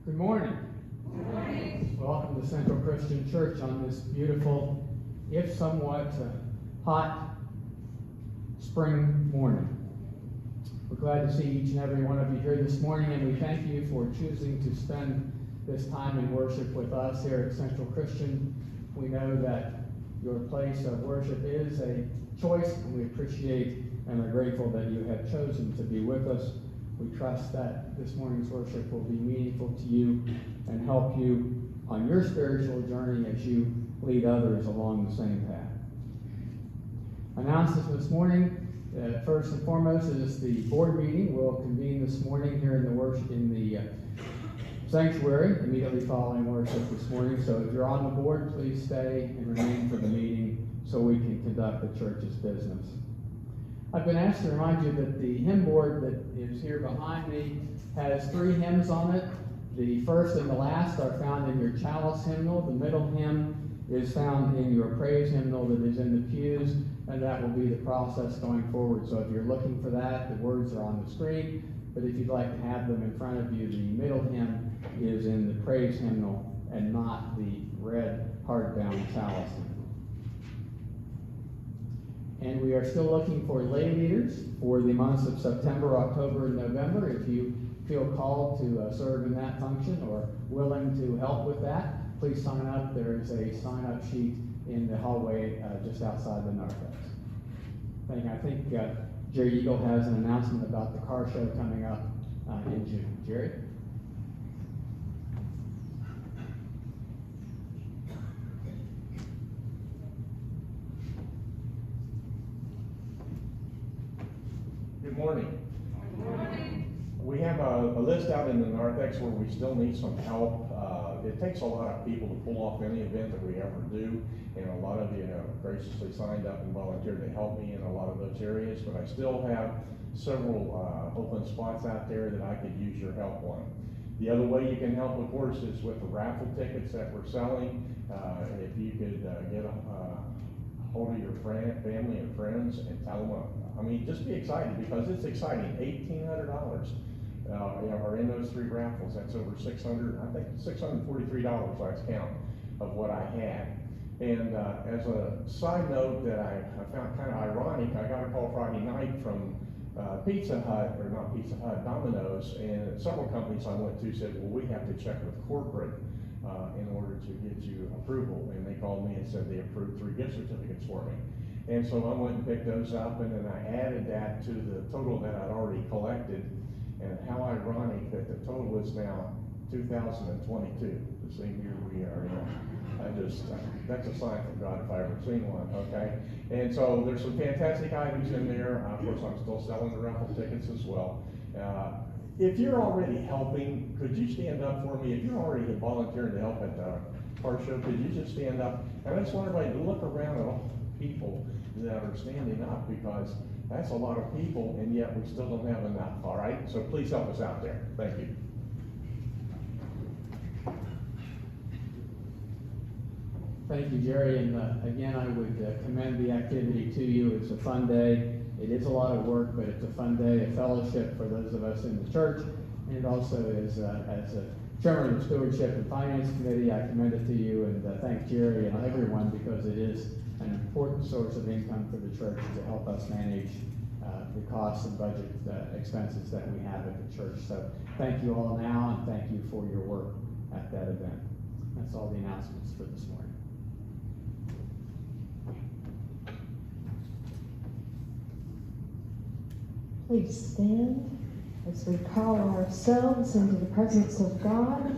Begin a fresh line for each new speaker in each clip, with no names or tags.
Good morning.
Good morning.
Welcome to Central Christian Church on this beautiful, if somewhat hot spring morning. We're glad to see each and every one of you here this morning, and we thank you for choosing to spend this time in worship with us here at Central Christian. We know that your place of worship is a choice, and we appreciate and are grateful that you have chosen to be with us. We trust that this morning's worship will be meaningful to you and help you on your spiritual journey as you lead others along the same path. Announcements this morning. First and foremost is the board meeting will convene this morning here in the sanctuary immediately following worship this morning. So if you're on the board, please stay and remain for the meeting so we can conduct the church's business. I've been asked to remind you that the hymn board that is here behind me has 3 hymns on it. The first and the last are found in your chalice hymnal. The middle hymn is found in your praise hymnal that is in the pews, and that will be the process going forward. So if you're looking for that, the words are on the screen, but if you'd like to have them in front of you, the middle hymn is in the praise hymnal and not the red hardbound chalice hymnal. And we are still looking for lay leaders for the months of September, October, and November. If you feel called to serve in that function or willing to help with that, please sign up. There is a sign-up sheet in the hallway just outside the narthex. I think Jerry Eagle has an announcement about the car show coming up in June. Jerry?
Good morning.
Good morning.
We have a list out in the narthex where we still need some help. It takes a lot of people to pull off any event that we ever do, and a lot of you have graciously signed up and volunteered to help me in a lot of those areas, but I still have several open spots out there that I could use your help on. The other way you can help, of course, is with the raffle tickets that we're selling. If you could get a hold of your family and friends and tell them, just be excited, because it's exciting. $1,800 are in those 3 raffles. That's over $643 last count of what I had. And as a side note that I found kind of ironic, I got a call Friday night from Domino's, and several companies I went to said, well, we have to check with corporate in order to get you approval. And they called me and said they approved 3 gift certificates for me. And so I went and picked those up, and then I added that to the total that I'd already collected. And how ironic that the total is now 2022, the same year we are in. That's a sign from God if I ever seen one, okay? And so there's some fantastic items in there. Of course, I'm still selling the raffle tickets as well. If you're already helping, could you stand up for me? If you're already volunteering to help at the car show, could you just stand up? And I just want everybody to look around at all the people that are standing up, because that's a lot of people, and yet we still don't have enough, all right? So please help us out there. Thank you.
Thank you, Jerry. And again, I would commend the activity to you. It's a fun day. It is a lot of work, but it's a fun day, a fellowship for those of us in the church. And it also is, as a chairman of the Stewardship and Finance Committee, I commend it to you and thank Jerry and everyone, because it is an important source of income for the church to help us manage the costs and budget expenses that we have at the church. So thank you all now, and thank you for your work at that event. That's all the announcements for this morning.
Please stand as we call ourselves into the presence of God,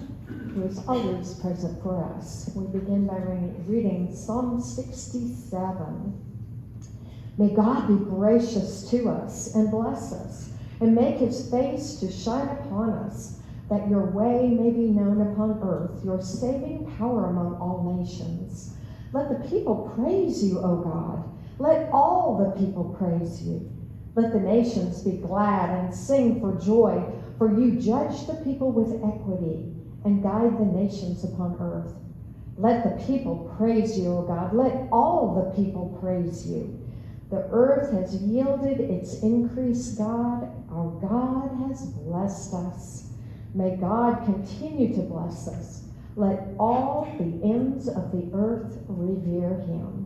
who is always present for us. We begin by reading Psalm 67. May God be gracious to us and bless us, and make his face to shine upon us, that your way may be known upon earth, your saving power among all nations. Let the people praise you, O God. Let all the people praise you. Let the nations be glad and sing for joy, for you judge the people with equity and guide the nations upon earth. Let the people praise you, O God. Let all the people praise you. The earth has yielded its increase, God. Our God has blessed us. May God continue to bless us. Let all the ends of the earth revere him.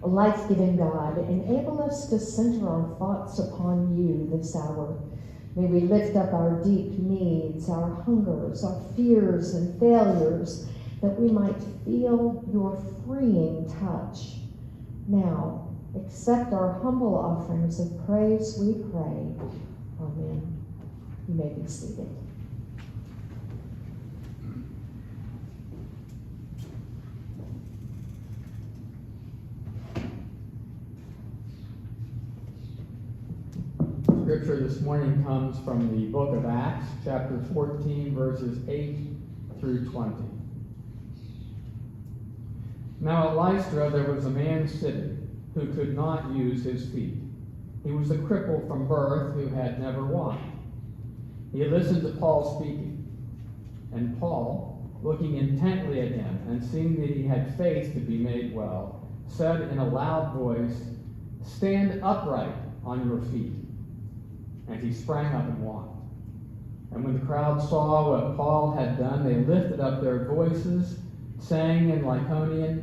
Life-giving God, enable us to center our thoughts upon you this hour. May we lift up our deep needs, our hungers, our fears and failures, that we might feel your freeing touch. Now, accept our humble offerings of praise, we pray. Amen. You may be seated.
Scripture this morning comes from the book of Acts, chapter 14, verses 8 through 20. Now at Lystra there was a man sitting who could not use his feet. He was a cripple from birth who had never walked. He listened to Paul speaking, and Paul, looking intently at him and seeing that he had faith to be made well, said in a loud voice, "Stand upright on your feet." And he sprang up and walked. And when the crowd saw what Paul had done, they lifted up their voices, saying in Lycaonian,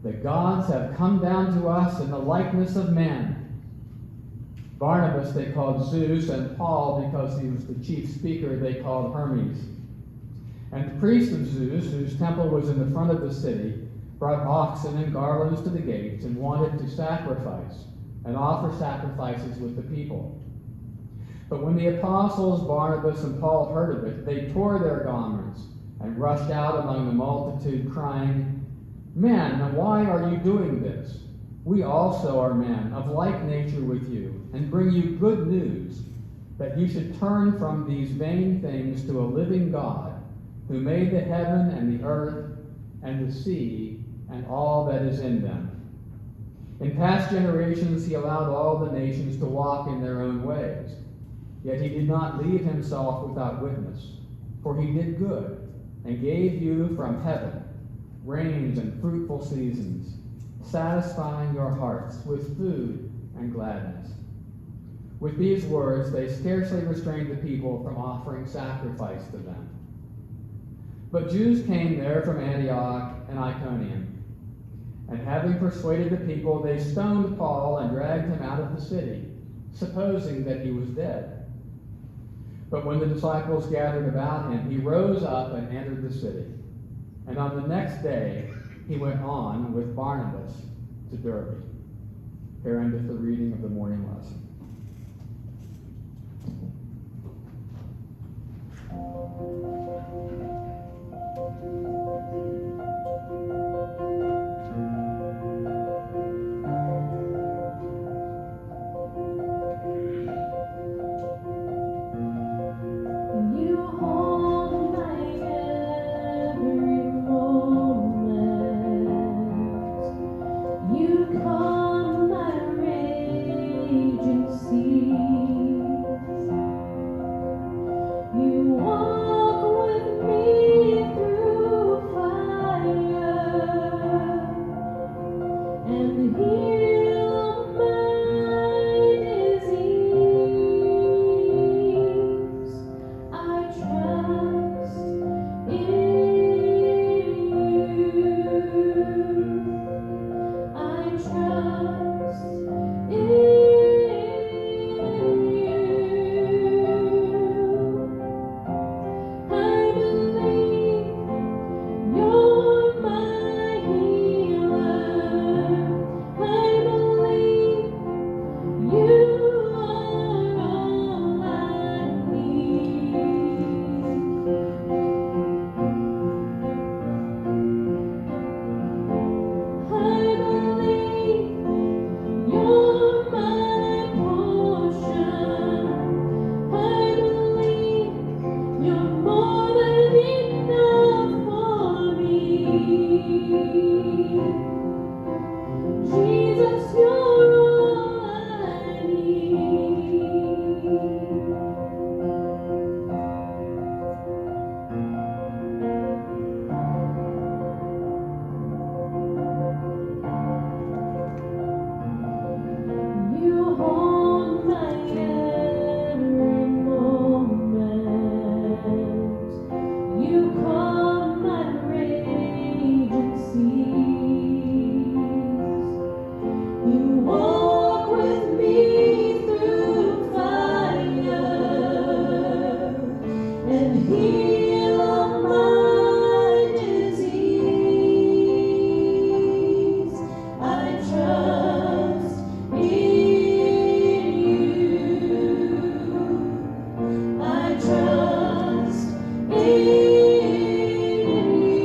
"The gods have come down to us in the likeness of men." Barnabas they called Zeus, and Paul, because he was the chief speaker, they called Hermes. And the priest of Zeus, whose temple was in the front of the city, brought oxen and garlands to the gates and wanted to sacrifice and offer sacrifices with the people. But when the apostles Barnabas and Paul heard of it, they tore their garments and rushed out among the multitude, crying, "Men, why are you doing this? We also are men of like nature with you, and bring you good news, that you should turn from these vain things to a living God, who made the heaven and the earth and the sea and all that is in them. In past generations he allowed all the nations to walk in their own ways. Yet he did not leave himself without witness, for he did good and gave you from heaven rains and fruitful seasons, satisfying your hearts with food and gladness." With these words, they scarcely restrained the people from offering sacrifice to them. But Jews came there from Antioch and Iconium, and having persuaded the people, they stoned Paul and dragged him out of the city, supposing that he was dead. But when the disciples gathered about him, he rose up and entered the city. And on the next day, he went on with Barnabas to Derbe. Here endeth the reading of the morning lesson.
You hold my every moment. You calm my raging seas. You walk with me through fire and heal my disease. I trust in you. I trust in you. I believe you're my healer. I believe you are all I need. I believe you're my portion. I believe you're more than enough for me. Jesus, you're all I need. You hold my every moment. You calm my raging seas. You walk with me through fire and heal all my disease. I trust in you. I trust in you.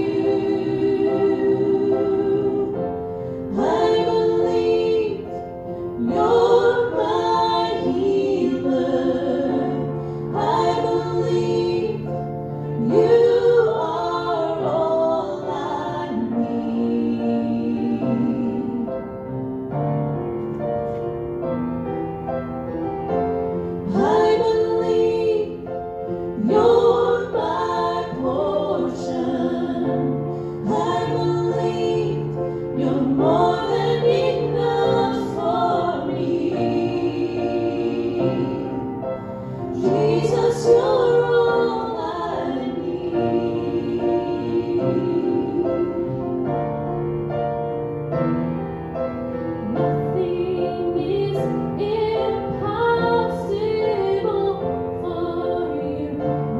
I believe you're my healer. I believe you are all I need. I believe you're my portion. I believe you're more than enough for me. Jesus, you're all I need. Nothing is impossible for you.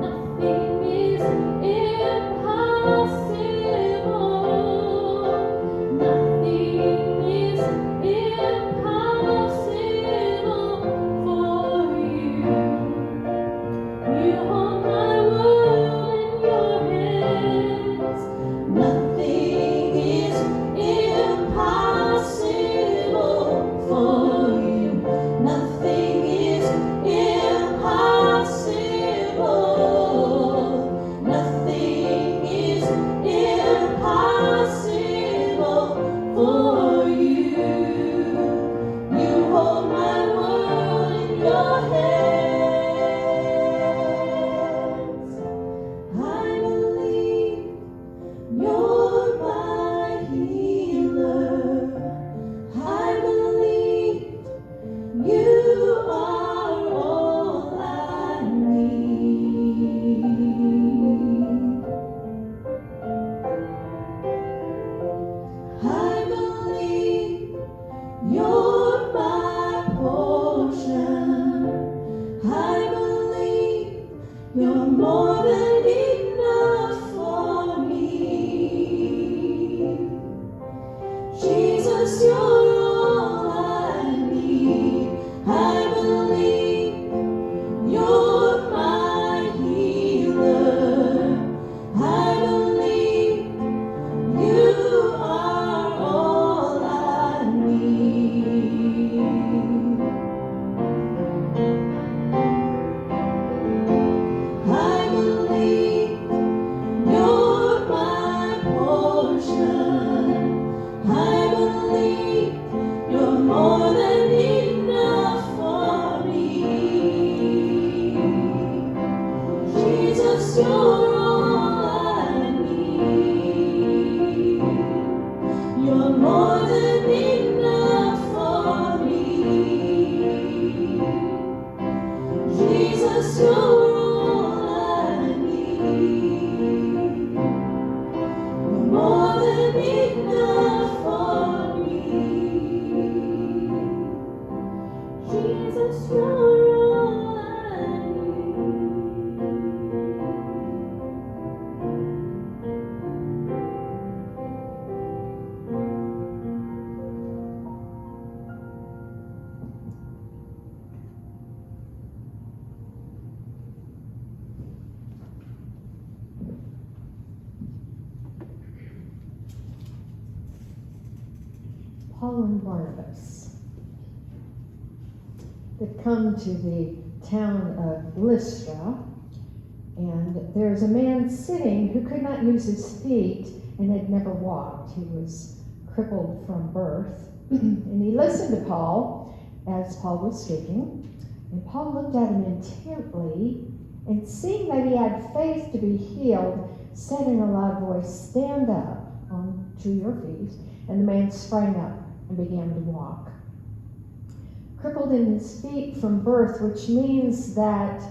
Nothing is impossible. Nothing is impossible for you. You hold my world in your hands. Nothing is impossible for you. Nothing is impossible. Nothing is impossible for you. You hold my world in your hands. I believe you're my healer. I believe you are all I need. I believe you're my portion. I believe you're more than enough for me. Jesus, you're all I
Jesus, you're all I need. You're more than enough for me. Jesus, you're all I need.
Paul and Barnabas. They've come to the town of Lystra, and there's a man sitting who could not use his feet and had never walked. He was crippled from birth. And he listened to Paul as Paul was speaking, and Paul looked at him intently, and seeing that he had faith to be healed, said in a loud voice, "Stand up onto your feet." And the man sprang up and began to walk. Crippled in his feet from birth, which means that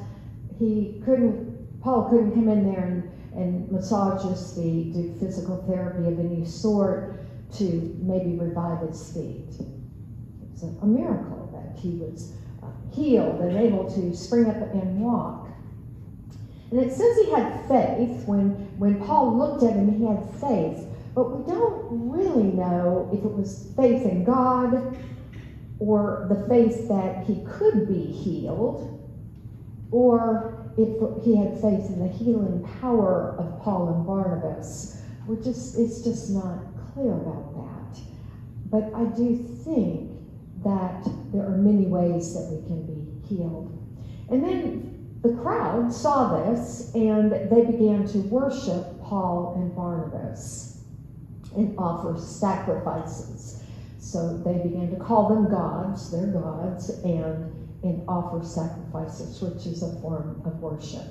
Paul couldn't come in there and massage his feet, do physical therapy of any sort to maybe revive his feet. It's a miracle that he was healed and able to spring up and walk. And it says he had faith. When Paul looked at him, he had faith. But we don't really know if it was faith in God or the faith that he could be healed, or if he had faith in the healing power of Paul and Barnabas. It's just not clear about that. But I do think that there are many ways that we can be healed. And then the crowd saw this, and they began to worship Paul and Barnabas and offer sacrifices. So they began to call them gods, their gods, and offer sacrifices, which is a form of worship.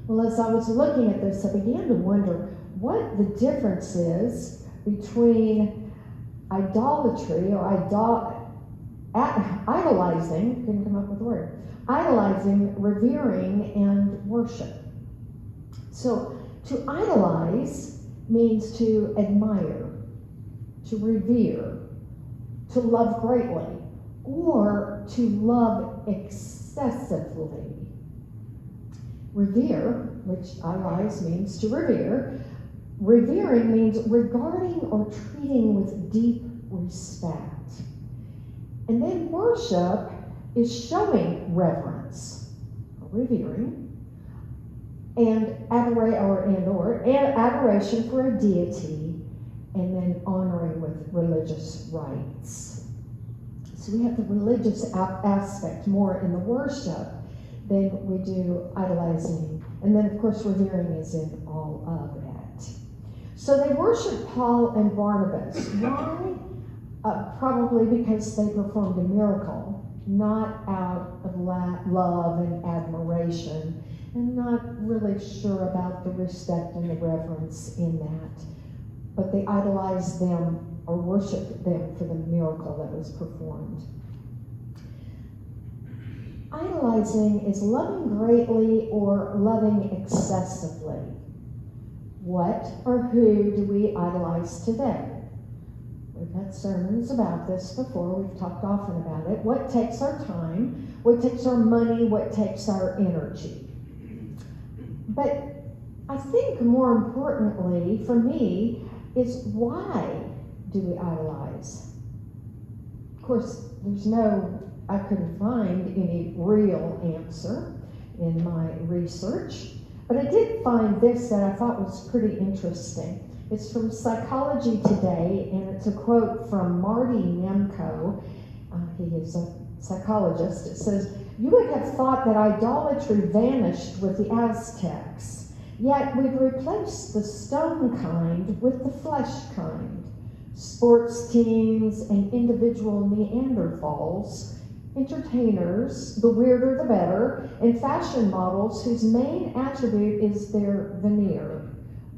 Well, as I was looking at this, I began to wonder what the difference is between idolatry or idolizing, couldn't come up with a word, idolizing, revering, and worship. So to idolize means to admire, to revere, to love greatly, or to love excessively. Revere, which idolize means to revere. Revering means regarding or treating with deep respect. And then worship is showing reverence, or revering, and adoration for a deity, and then honoring with religious rites. So we have the religious aspect more in the worship than we do idolizing. And then, of course, revering is in all of it. So they worshiped Paul and Barnabas. Why? Probably because they performed a miracle, not out of love and admiration, and not really sure about the respect and the reverence in that. But they idolized them or worshiped them for the miracle that was performed. Idolizing is loving greatly or loving excessively. What or who do we idolize today? We've had sermons about this before. We've talked often about it. What takes our time? What takes our money? What takes our energy? But I think more importantly for me is, why do we idolize? Of course, I couldn't find any real answer in my research, but I did find this that I thought was pretty interesting. It's from Psychology Today, and it's a quote from Marty Nemko. He is a psychologist. It says, "You would have thought that idolatry vanished with the Aztecs, yet we've replaced the stone kind with the flesh kind. Sports teams and individual Neanderthals, entertainers, the weirder the better, and fashion models whose main attribute is their veneer.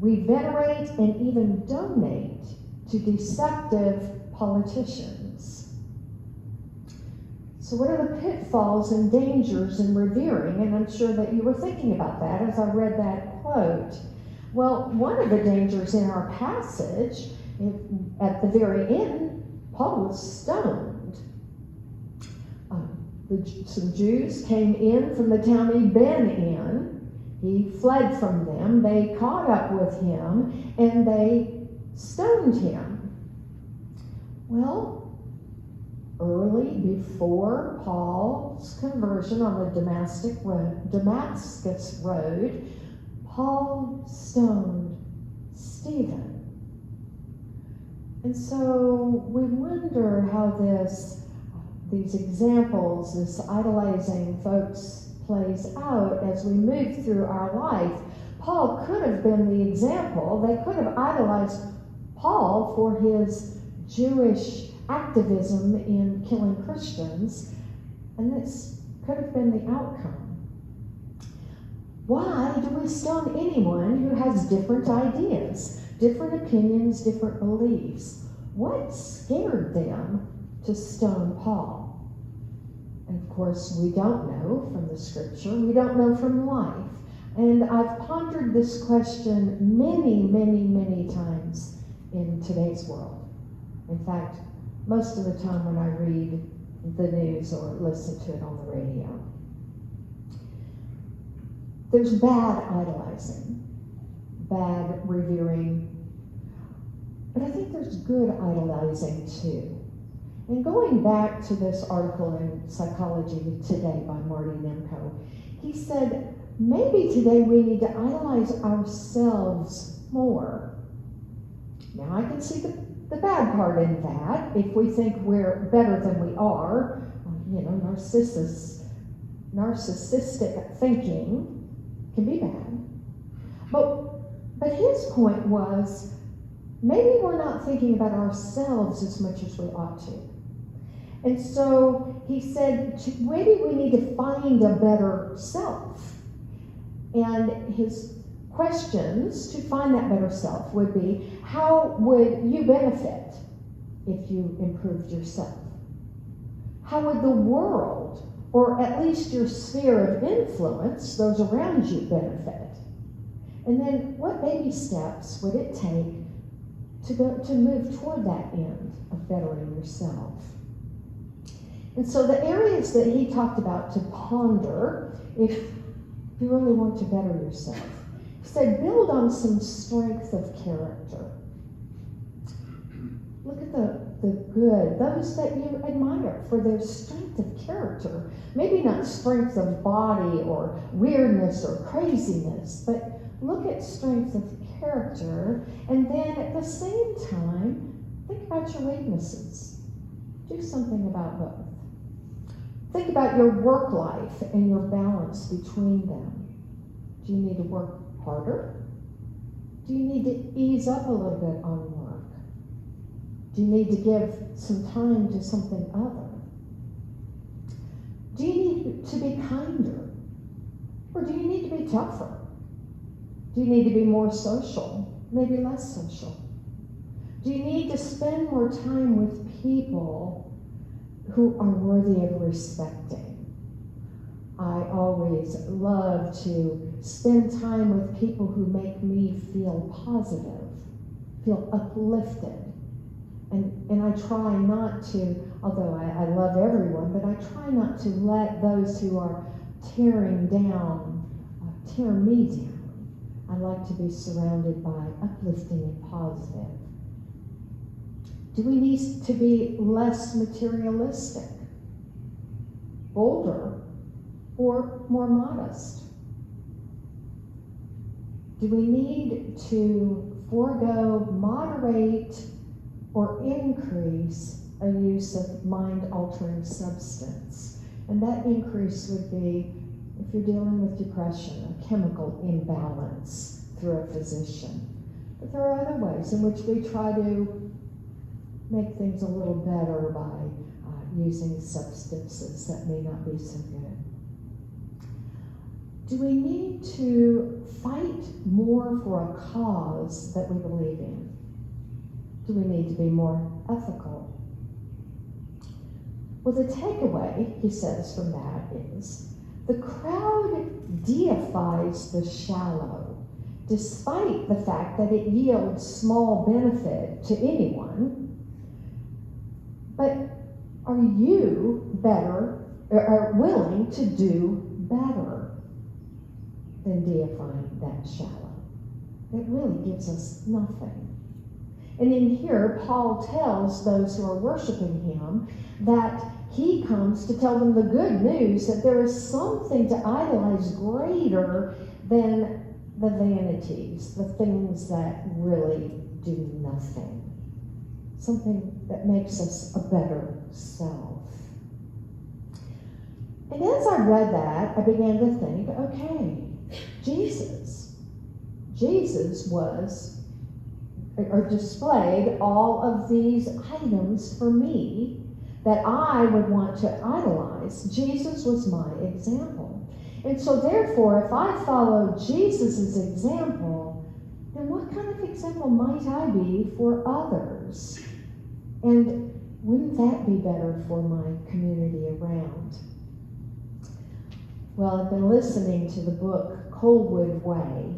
We venerate and even donate to deceptive politicians." So what are the pitfalls and dangers in revering? And I'm sure that you were thinking about that as I read that quote. Well, one of the dangers in our passage, at the very end, Paul was stoned. Some Jews came in from the town he'd been in. He fled from them. They caught up with him and they stoned him. Well, early before Paul's conversion on the Damascus Road, Paul stoned Stephen. And so we wonder how these examples, this idolizing folks plays out as we move through our life. Paul could have been the example. They could have idolized Paul for his Jewish activism in killing Christians, and this could have been the outcome. Why do we stone anyone who has different ideas, different opinions, different beliefs? What scared them to stone Paul? And of course, we don't know from the scripture, we don't know from life. And I've pondered this question many, many, many times in today's world. In fact, most of the time when I read the news or listen to it on the radio. There's bad idolizing, bad revering, but I think there's good idolizing too. And going back to this article in Psychology Today by Marty Nemko, he said, maybe today we need to idolize ourselves more. Now I can see the bad part in that. If we think we're better than we are, narcissistic thinking can be bad. But his point was, maybe we're not thinking about ourselves as much as we ought to. And so he said, maybe we need to find a better self. And his questions to find that better self would be, how would you benefit if you improved yourself? How would the world, or at least your sphere of influence, those around you, benefit? And then what baby steps would it take to move toward that end of bettering yourself? And so the areas that he talked about to ponder, if you really want to better yourself, he said, build on some strength of character. Look at the good, those that you admire for their strength of character. Maybe not strength of body or weirdness or craziness, but look at strength of character, and then at the same time, think about your weaknesses. Do something about both. Think about your work life and your balance between them. Do you need to work harder? Do you need to ease up a little bit on work? Do you need to give some time to something other? Do you need to be kinder? Or do you need to be tougher? Do you need to be more social? Maybe less social? Do you need to spend more time with people who are worthy of respecting? I always love to spend time with people who make me feel positive, feel uplifted. And I try not to, although I love everyone, but I try not to let those who are tearing down, tear me down. I like to be surrounded by uplifting and positive. Do we need to be less materialistic, bolder, or more modest? Do we need to forego, moderate, or increase a use of mind-altering substance? And that increase would be, if you're dealing with depression, a chemical imbalance through a physician. But there are other ways in which we try to make things a little better by using substances that may not be so good. Do we need to fight more for a cause that we believe in? Do we need to be more ethical? Well, the takeaway, he says, from that is the crowd deifies the shallow, despite the fact that it yields small benefit to anyone. But are you better, or willing to do better than deifying that shallow? It really gives us nothing. And in here, Paul tells those who are worshiping him that he comes to tell them the good news that there is something to idolize greater than the vanities, the things that really do nothing. Something that makes us a better self. And as I read that, I began to think, okay, Jesus was, or displayed all of these items for me that I would want to idolize. Jesus was my example. And so therefore, if I follow Jesus' example, then what kind of example might I be for others? And wouldn't that be better for my community around? Well, I've been listening to the book Coldwood Way.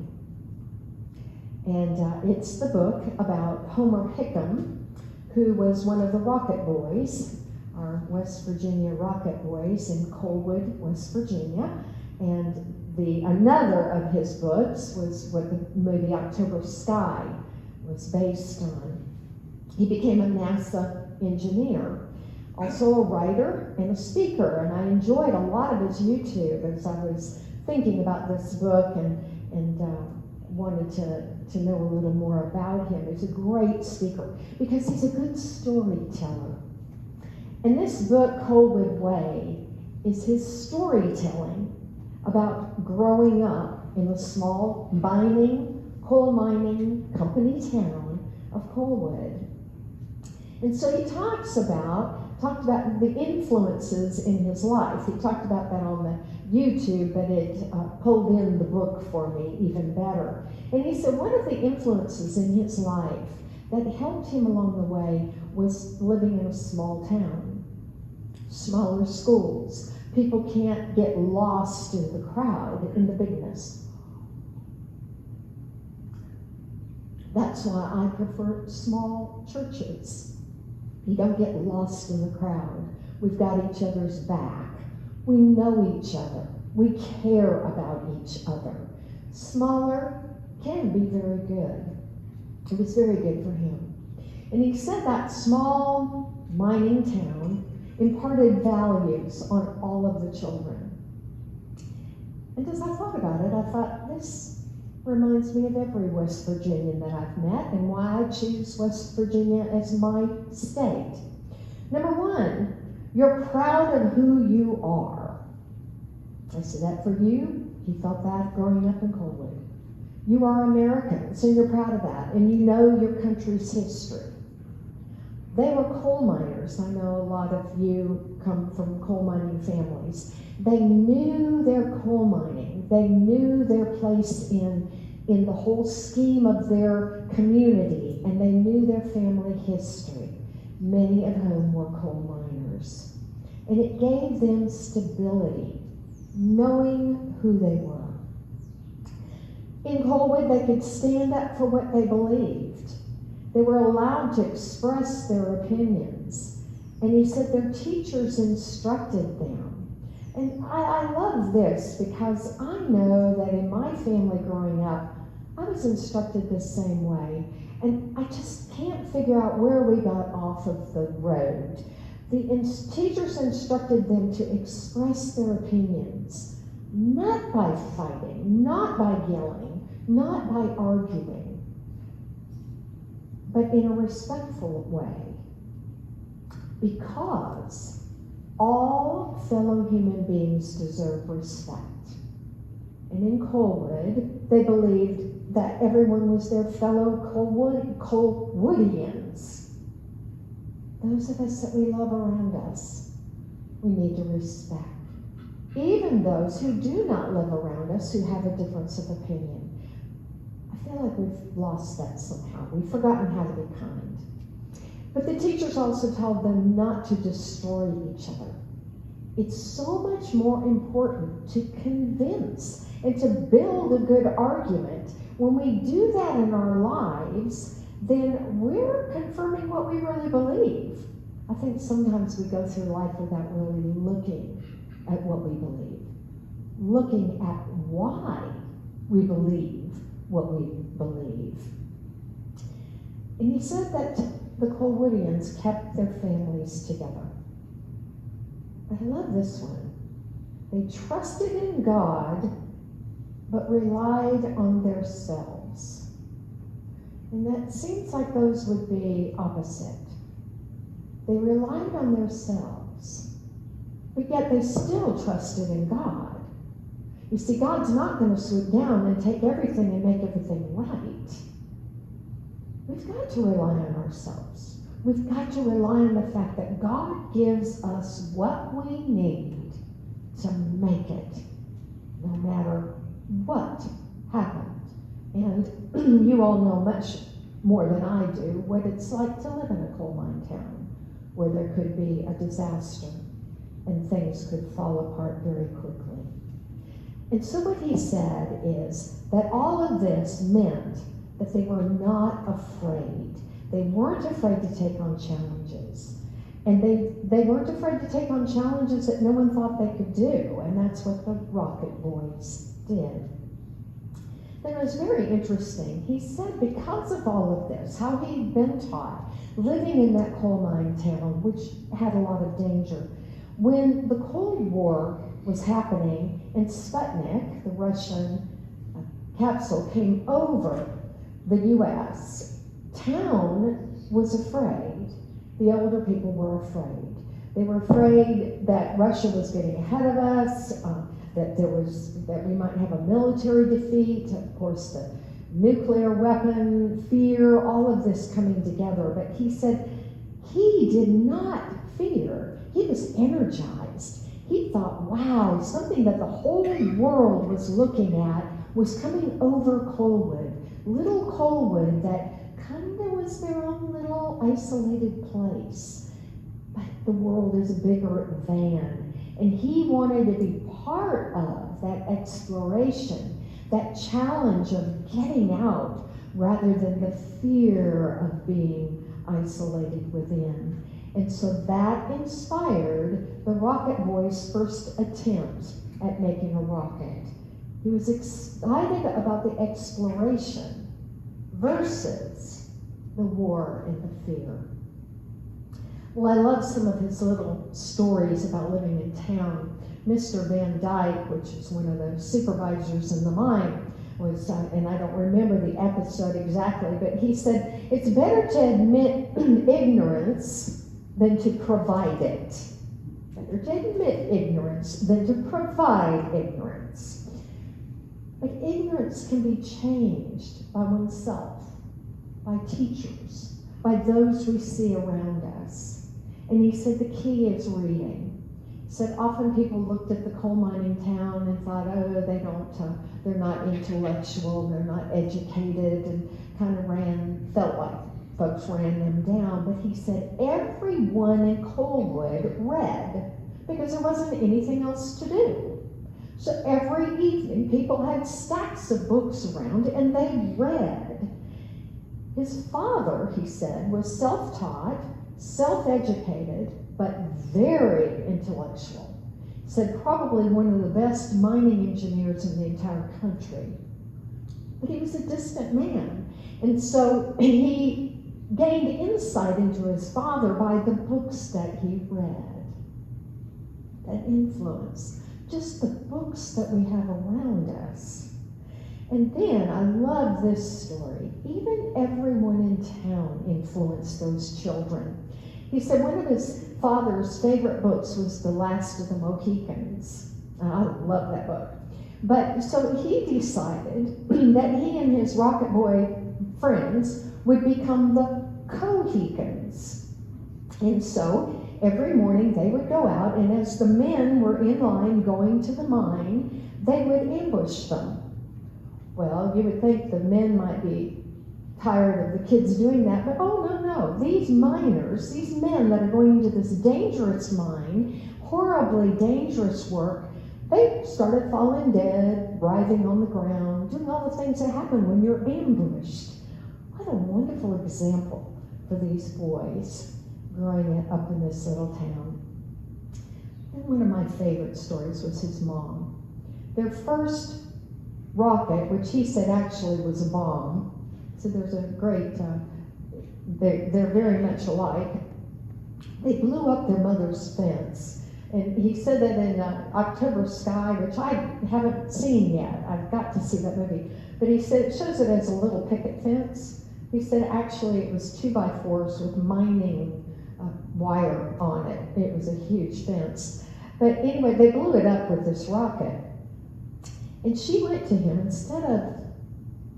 And it's the book about Homer Hickam, who was one of the Rocket Boys, our West Virginia Rocket Boys in Coldwood, West Virginia. And another of his books was what the movie October Sky was based on. He became a NASA engineer, also a writer and a speaker, and I enjoyed a lot of his YouTube as I was thinking about this book and wanted to know a little more about him. He's a great speaker because he's a good storyteller. And this book, Coldwood Way, is his storytelling about growing up in a small coal mining company town of Coalwood. And so he talked about the influences in his life. He talked about that on the YouTube, but it pulled in the book for me even better. And he said one of the influences in his life that helped him along the way was living in a small town, smaller schools. People can't get lost in the crowd, in the bigness. That's why I prefer small churches. You don't get lost in the crowd. We've got each other's back. We know each other. We care about each other. Smaller can be very good. It was very good for him. And he said that small mining town imparted values on all of the children. And as I thought about it, I thought, this reminds me of every West Virginian that I've met and why I choose West Virginia as my state. Number one, you're proud of who you are. I said that for you. He felt that growing up in Coalwood. You are American, so you're proud of that, and you know your country's history. They were coal miners. I know a lot of you come from coal mining families. They knew their coal mining. They knew their place in the whole scheme of their community, and they knew their family history, many of whom were coal miners. And it gave them stability, knowing who they were. In Coalwood, they could stand up for what they believed. They were allowed to express their opinions. And he said their teachers instructed them. And I love this because I know that in my family growing up, I was instructed the same way. And I just can't figure out where we got off of the road. The teachers instructed them to express their opinions, not by fighting, not by yelling, not by arguing, but in a respectful way, because all fellow human beings deserve respect. And in Coalwood, they believed that everyone was their fellow Coalwoodians. Those of us that we love around us, we need to respect. Even those who do not live around us, who have a difference of opinion. I feel like we've lost that somehow. We've forgotten how to be kind. But the teachers also told them not to destroy each other. It's so much more important to convince and to build a good argument. When we do that in our lives, then we're confirming what we really believe. I think sometimes we go through life without really looking at what we believe, looking at why we believe what we believe. And he said that the Colwoodians kept their families together. I love this one. They trusted in God, but relied on themselves. And that seems like those would be opposite. They relied on themselves, but yet they still trusted in God. You see, God's not going to swoop down and take everything and make everything right. We've got to rely on ourselves. We've got to rely on the fact that God gives us what we need to make it, no matter what happened. And you all know much more than I do what it's like to live in a coal mine town where there could be a disaster and things could fall apart very quickly. And so what he said is that all of this meant that they were not afraid. They weren't afraid to take on challenges. And they weren't afraid to take on challenges that no one thought they could do. And that's what the Rocket Boys did. Then it was very interesting. He said because of all of this, how he'd been taught, living in that coal mine town, which had a lot of danger, when the Cold War was happening and Sputnik, the Russian capsule, came over the U.S., town was afraid. The older people were afraid. They were afraid that Russia was getting ahead of us, that we might have a military defeat, of course the nuclear weapon, fear, all of this coming together. But he said he did not fear. He was energized. He thought, wow, something that the whole world was looking at was coming over Colwood. Little Colwood that kind of was their own little isolated place. But the world is bigger than. And he wanted to be part of that exploration, that challenge of getting out rather than the fear of being isolated within. And so that inspired the Rocket Boys' first attempt at making a rocket. He was excited about the exploration versus the war and the fear. Well, I love some of his little stories about living in town. Mr. Van Dyke, which is one of the supervisors in the mine, was, and I don't remember the episode exactly, but he said, it's better to admit ignorance than to provide it. Better to admit ignorance than to provide ignorance. But ignorance can be changed by oneself, by teachers, by those we see around us. And he said the key is reading. He said often people looked at the coal mining town and thought, oh, they're not intellectual, they're not educated, and kind of felt like folks ran them down. But he said everyone in Colwood read because there wasn't anything else to do. So every evening people had stacks of books around and they read. His father, he said, was self-taught, self-educated, but very intellectual. He said probably one of the best mining engineers in the entire country. But he was a distant man. And so he gained insight into his father by the books that he read. That influence, just the books that we have around us. And then, I love this story. Even everyone in town influenced those children. He said one of his father's favorite books was The Last of the Mohicans. I love that book. But so he decided that he and his Rocket Boy friends would become the Cohicans. And so every morning they would go out, and as the men were in line going to the mine, they would ambush them. Well, you would think the men might be tired of the kids doing that, but oh no, these miners, these men that are going into this dangerous mine, horribly dangerous work, they started falling dead, writhing on the ground, doing all the things that happen when you're ambushed. What a wonderful example for these boys growing up in this little town. And one of my favorite stories was his mom. Their first rocket, which he said actually was a bomb, so there's a great, they're very much alike. They blew up their mother's fence. And he said that in October Sky, which I haven't seen yet. I've got to see that movie. But he said it shows it as a little picket fence. He said actually it was 2x4s with mining wire on it. It was a huge fence. But anyway, they blew it up with this rocket. And she went to him, instead of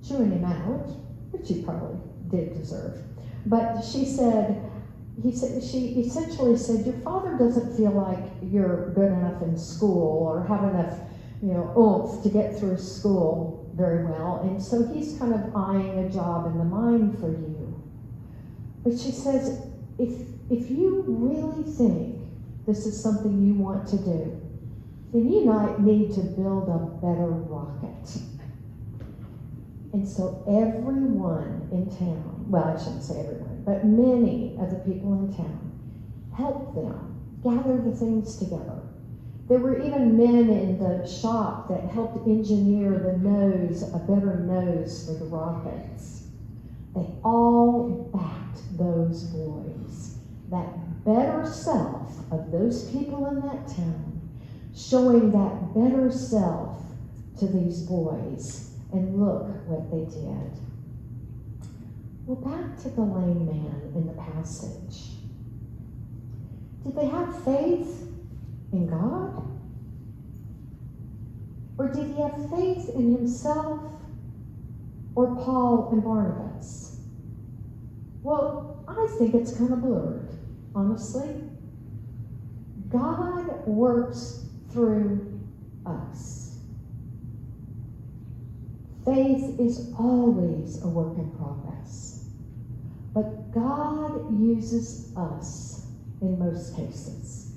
chewing him out, which he probably did deserve, but she essentially said, your father doesn't feel like you're good enough in school or have enough, oomph to get through school very well. And so he's kind of eyeing a job in the mine for you. But she says, if you really think this is something you want to do, then you might need to build a better rocket. And so everyone in town, well, I shouldn't say everyone, but many of the people in town helped them gather the things together. There were even men in the shop that helped engineer a better nose for the rockets. They all backed those boys, that better self of those people in that town, showing that better self to these boys. And look what they did. Well, back to the lame man in the passage. Did they have faith in God? Or did he have faith in himself or Paul and Barnabas? Well, I think it's kind of blurred, honestly. God works through us. Faith is always a work in progress, but God uses us in most cases.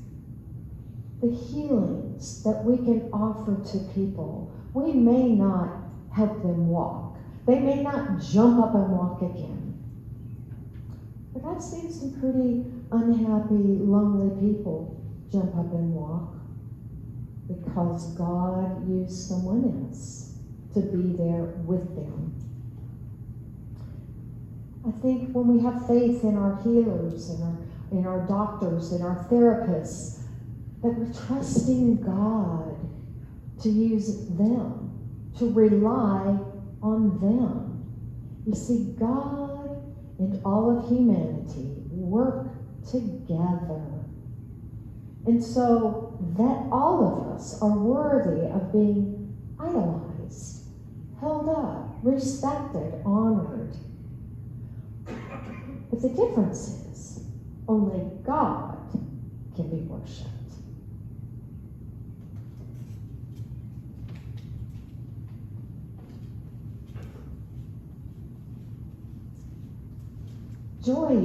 The healings that we can offer to people, we may not help them walk. They may not jump up and walk again. But I've seen some pretty unhappy, lonely people jump up and walk because God used someone else to be there with them. I think when we have faith in our healers, in our doctors, in our therapists, that we're trusting God to use them, to rely on them. You see, God and all of humanity work together. And so that all of us are worthy of being idolized, held up, respected, honored. But the difference is, only God can be worshipped. Joy